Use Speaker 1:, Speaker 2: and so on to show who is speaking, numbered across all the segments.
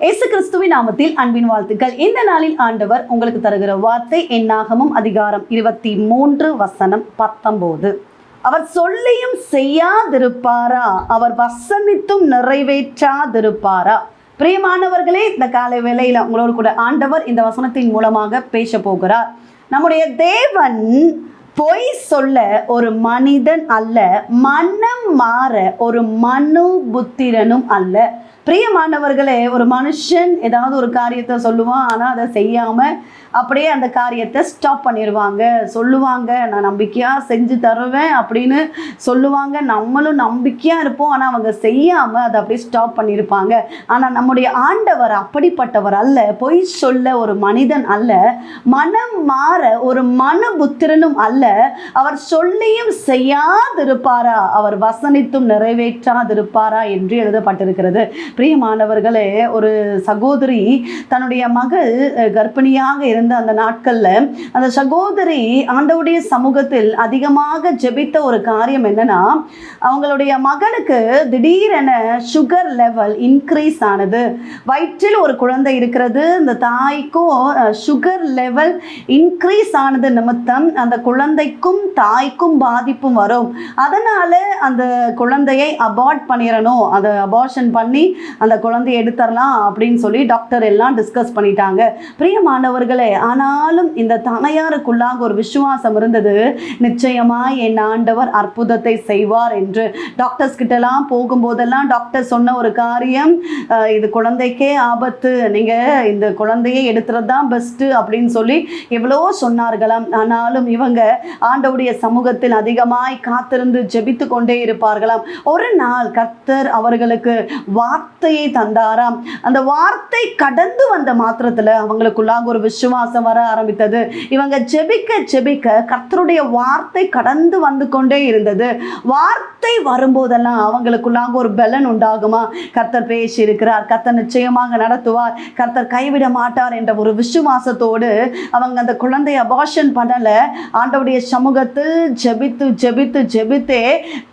Speaker 1: இயேசு கிறிஸ்துவின் நாமத்தில் அன்பின் வாழ்த்துக்கள். இந்த நாளில் ஆண்டவர் உங்களுக்கு தருகிற வார்த்தை என்னாகமம் அதிகாரம் 23 வசனம் 19. அவர் சொல்லியும் செய்யாதிருப்பாரா? அவர் வசனித்தும் நிறைவேற்றாதிருப்பாரா? பிரியமானவர்களே, இந்த காலை வேளையில உங்களோடு கூட ஆண்டவர் இந்த வசனத்தின் மூலமாக பேச போகிறார். நம்முடைய தேவன் பொய் சொல்ல ஒரு மனிதன் அல்ல, மனம் மாற ஒரு மனு புத்திரனும் அல்ல. பிரியமானவர்களே, ஒரு மனுஷன் ஏதாவது ஒரு காரியத்தை சொல்லுவான், ஆனால் அதை செய்யாமல் அப்படியே அந்த காரியத்தை ஸ்டாப் பண்ணிடுவாங்க. சொல்லுவாங்க, நான் நம்பிக்கையாக செஞ்சு தருவேன் அப்படின்னு சொல்லுவாங்க, நம்மளும் நம்பிக்கையாக இருப்போம், ஆனால் அவங்க செய்யாமல் அதை அப்படியே ஸ்டாப் பண்ணியிருப்பாங்க. ஆனால் நம்முடைய ஆண்டவர் அப்படிப்பட்டவர் அல்ல, பொய் சொல்ல ஒரு மனிதன் அல்ல, மனம் மாற ஒரு மனு புத்திரனும் அல்ல. அவர் சொல்லியும் செய்யாதிருப்பாரா? அவர் வசனித்தும் நிறைவேற்றாதிருப்பாரா என்று எழுதப்பட்டிருக்கிறது. பிரியமானவர்களே, ஒரு சகோதரி தன்னுடைய மகள் கர்ப்பிணியாக இருந்த அந்த நாட்களில் அந்த சகோதரி ஆண்டவருடைய சமூகத்தில் அதிகமாக ஜெபித்த ஒரு காரியம் என்னன்னா, அவங்களுடைய மகளுக்கு திடீரென சுகர் லெவல் இன்க்ரீஸ் ஆனது. வயிற்றில் ஒரு குழந்தை இருக்கிறது, இந்த தாய்க்கும் சுகர் லெவல் இன்க்ரீஸ் ஆனது நிமித்தம் அந்த குழந்தைக்கும் தாய்க்கும் பாதிப்பும் வரும். அதனால அந்த குழந்தையை அபார்ட் பண்ணிடணும், அதை அபார்ஷன் பண்ணி அந்த குழந்தையை எடுத்துடலாம் அப்படின்னு சொல்லி டாக்டர் எல்லாம் டிஸ்கஸ் பண்ணிட்டாங்க. பிரியமானவர்களே, ஆனாலும் இந்த தாயாருக்குள்ளாக ஒரு விசுவாசம் இருந்தது, நிச்சயமாய் என் ஆண்டவர் அற்புதத்தை செய்வார் என்று. டாக்டர்ஸ் கிட்டலாம் போகும்போதெல்லாம் டாக்டர் சொன்ன ஒரு காரியம், இது குழந்தைக்கே ஆபத்து, நீங்கள் இந்த குழந்தையை எடுத்துறது தான் பெஸ்ட்டு அப்படின்னு சொல்லி எவ்வளோ சொன்னார்களாம். ஆனாலும் இவங்க ஆண்டவருடைய சமூகத்தில் அதிகமாய் காத்திருந்து ஜெபித்து கொண்டே இருப்பார்களாம். ஒரு நாள் கர்த்தர் அவர்களுக்கு வார்த்தையை தந்தாராம். அந்த வார்த்தை கடந்து வந்த மாத்திரத்தில் அவங்களுக்குள்ளாக ஒரு விசுவாசம் வர ஆரம்பித்தது. இவங்க ஜெபிக்க ஜெபிக்க கர்த்தருடைய வார்த்தை கடந்து வந்து கொண்டே இருந்தது. வார்த்தை வரும்போதெல்லாம் அவங்களுக்குள்ளாக ஒரு பலன் உண்டாகுமா? கர்த்தர் பேசி இருக்கிறார், கர்த்தர் நிச்சயமாக நடத்துவார், கர்த்தர் கைவிட மாட்டார் என்ற ஒரு விசுவாசத்தோடு அவங்க அந்த குழந்தையை அபார்ஷன் பண்ணல, ஆண்டவருடைய சமூகத்தில் ஜெபித்து ஜெபித்து ஜெபித்தே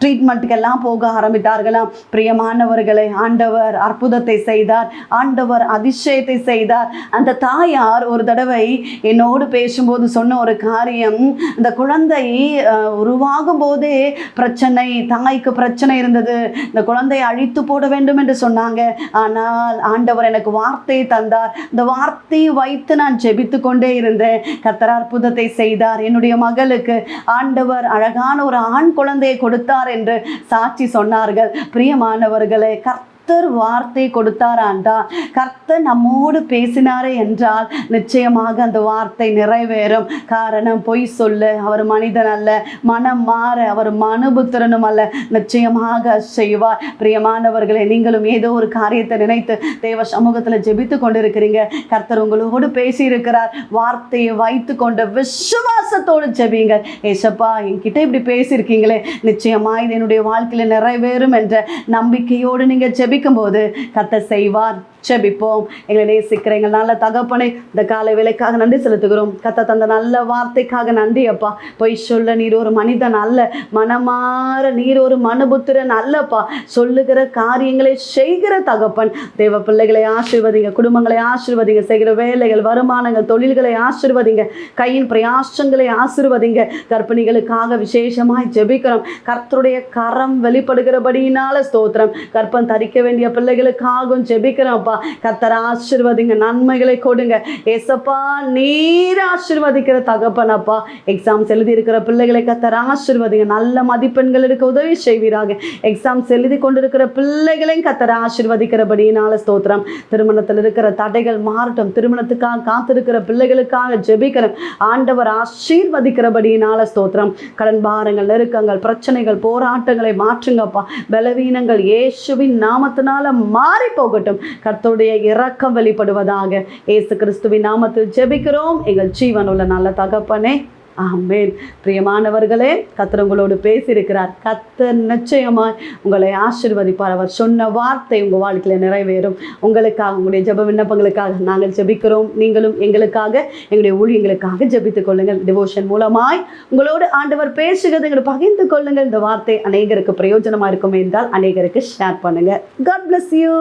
Speaker 1: ட்ரீட்மெண்ட்டுக்கெல்லாம் போக ஆரம்பித்தார்களாம். பிரியமானவர்களை, ஆண்டவர் அற்புதத்தை செய்தார், ஆண்டவர் அதிசயத்தை செய்தார். அந்த தாயார் ஒரு தடவை என்னோடு பேசும்போது சொன்ன ஒரு காரியம், இந்த குழந்தை உருவாகும் போதே பிரச்சனை, தாய்க்கு பிரச்சனை இருந்தது, இந்த குழந்தையை அழித்து போட வேண்டும் என்று சொன்னாங்க. ஆனால் ஆண்டவர் எனக்கு வார்த்தையை தந்தார், இந்த வார்த்தையை வைத்து நான் ஜெபித்து கொண்டே இருந்தேன். கர்த்தர் அற்புதத்தை செய்தார். என்னுடைய மகளுக்கு ஆண்டவர் அழகான ஒரு ஆண் குழந்தையை கொடுத்தார் என்று சாட்சி சொன்னார்கள். பிரியமானவர்களே, கர்த்தர் வார்த்தை கொடுத்தாராண்டா, கர்த்தர் நம்மோடு பேசினாரே என்றால் நிச்சயமாக அந்த வார்த்தை நிறைவேறும். காரணம், பொய் சொல்ல அவர் மனிதன் அல்ல, மனம் மாற அவர் மனுபுத்திரனும் அல்ல, நிச்சயமாக செய்வார். பிரியமானவர்களே, நீங்களும் ஏதோ ஒரு காரியத்தை நினைத்து தேவ சமூகத்தில் ஜெபித்து கொண்டிருக்கிறீங்க. கர்த்தர் உங்களோடு பேசியிருக்கிறார். வார்த்தையை வைத்து கொண்ட விசுவாசத்தோடு ஜெபிங்க. ஏசப்பா, என்கிட்ட இப்படி பேசியிருக்கீங்களே, நிச்சயமாக இது என்னுடைய வாழ்க்கையில் நிறைவேறும் என்ற நம்பிக்கையோடு நீங்கள் ஜெபிக்கும்போது கர்த்தர் செய்வார். ஜெபிப்போம். எங்களை நேசிக்கிற எங்கள் நல்ல தகப்பனை, இந்த காலை வேளைக்காக நன்றி செலுத்துகிறோம். கர்த்தர் தந்த நல்ல வார்த்தைக்காக நன்றி அப்பா. பொய் சொல்ல நீர் ஒரு மனிதன் அல்ல, மனமாற நீர் ஒரு மனுபுத்திரன் அல்லப்பா. சொல்லுகிற காரியங்களை செய்கிற தகப்பன். தேவ பிள்ளைகளை ஆசீர்வதிங்க, குடும்பங்களை ஆசீர்வதிங்க, செய்கிற வேலைகள், வருமானங்கள், தொழில்களை ஆசீர்வதிங்க, கையின் பிரயாசங்களை ஆசீர்வதிங்க. கர்ப்பிணிகளுக்காக விசேஷமாய் ஜெபிக்கிறோம். கர்த்தருடைய கரம் வெளிப்படுகிறபடியினால ஸ்தோத்திரம். கர்ப்பம் தரிக்க வேண்டிய பிள்ளைகளுக்காகவும் ஜெபிக்கிறோம். கர்த்தர் ஆசீர்வதிங்க, நன்மைகளை கொடுங்க ஏசப்பா. நீர் ஆசீர்வதிக்கிற தகப்பனப்பா. எக்ஸாம்ஸ் எழுதி இருக்கிற பிள்ளைகளை கர்த்தர் ஆசீர்வதிங்க, நல்ல மதிப்பெண்கள் இருக்க உதவி செய்வீராக. எக்ஸாம்ஸ் எழுதி கொண்டிருக்கிற பிள்ளைகளையும் கர்த்தர் ஆசீர்வதிக்கிறபடினால ஸ்தோத்திரம். திருமணத்தில் இருக்கிற தடைகள் மாறட்டும். திருமணத்துக்காக காத்திருக்கிற பிள்ளைகளுக்காக ஜெபிக்கிறோம். ஆண்டவர் ஆசீர்வதிக்கிறபடினால ஸ்தோத்திரம். கடன் பாரங்கள், நெருக்கங்கள், பிரச்சனைகள், போராட்டங்களை மாற்றுங்கப்பா. பலவீனங்கள் இயேசுவின் நாமத்தினால மாறி போகட்டும். கர்த்தருடைய இரக்கம் வெளிப்படுவதாக. இயேசு கிறிஸ்துவின் நாமத்தில் ஜெபிக்கிறோம் எங்கள் ஜீவனுள்ள நல்ல தகப்பனே, ஆமென். பிரியமானவர்களே, கர்த்தர் உங்களோடு பேசியிருக்கிறார். கர்த்தர் நிச்சயமாய் உங்களை ஆசீர்வதிப்பார். அவர் சொன்ன வார்த்தை உங்கள் வாழ்க்கையில் நிறைவேறும். உங்களுக்காக, உங்களுடைய ஜெப விண்ணப்பங்களுக்காக நாங்கள் ஜெபிக்கிறோம். நீங்களும் எங்களுக்காக, எங்களுடைய ஊழியங்களுக்காக ஜெபித்துக் கொள்ளுங்கள். டிவோஷன் மூலமாய் உங்களோடு ஆண்டவர் பேசுகிறது எங்களை பகிர்ந்து கொள்ளுங்கள். இந்த வார்த்தை அநேகருக்கு பிரயோஜனமாக இருக்கும் என்றால் அநேகருக்கு ஷேர் பண்ணுங்க. God bless you.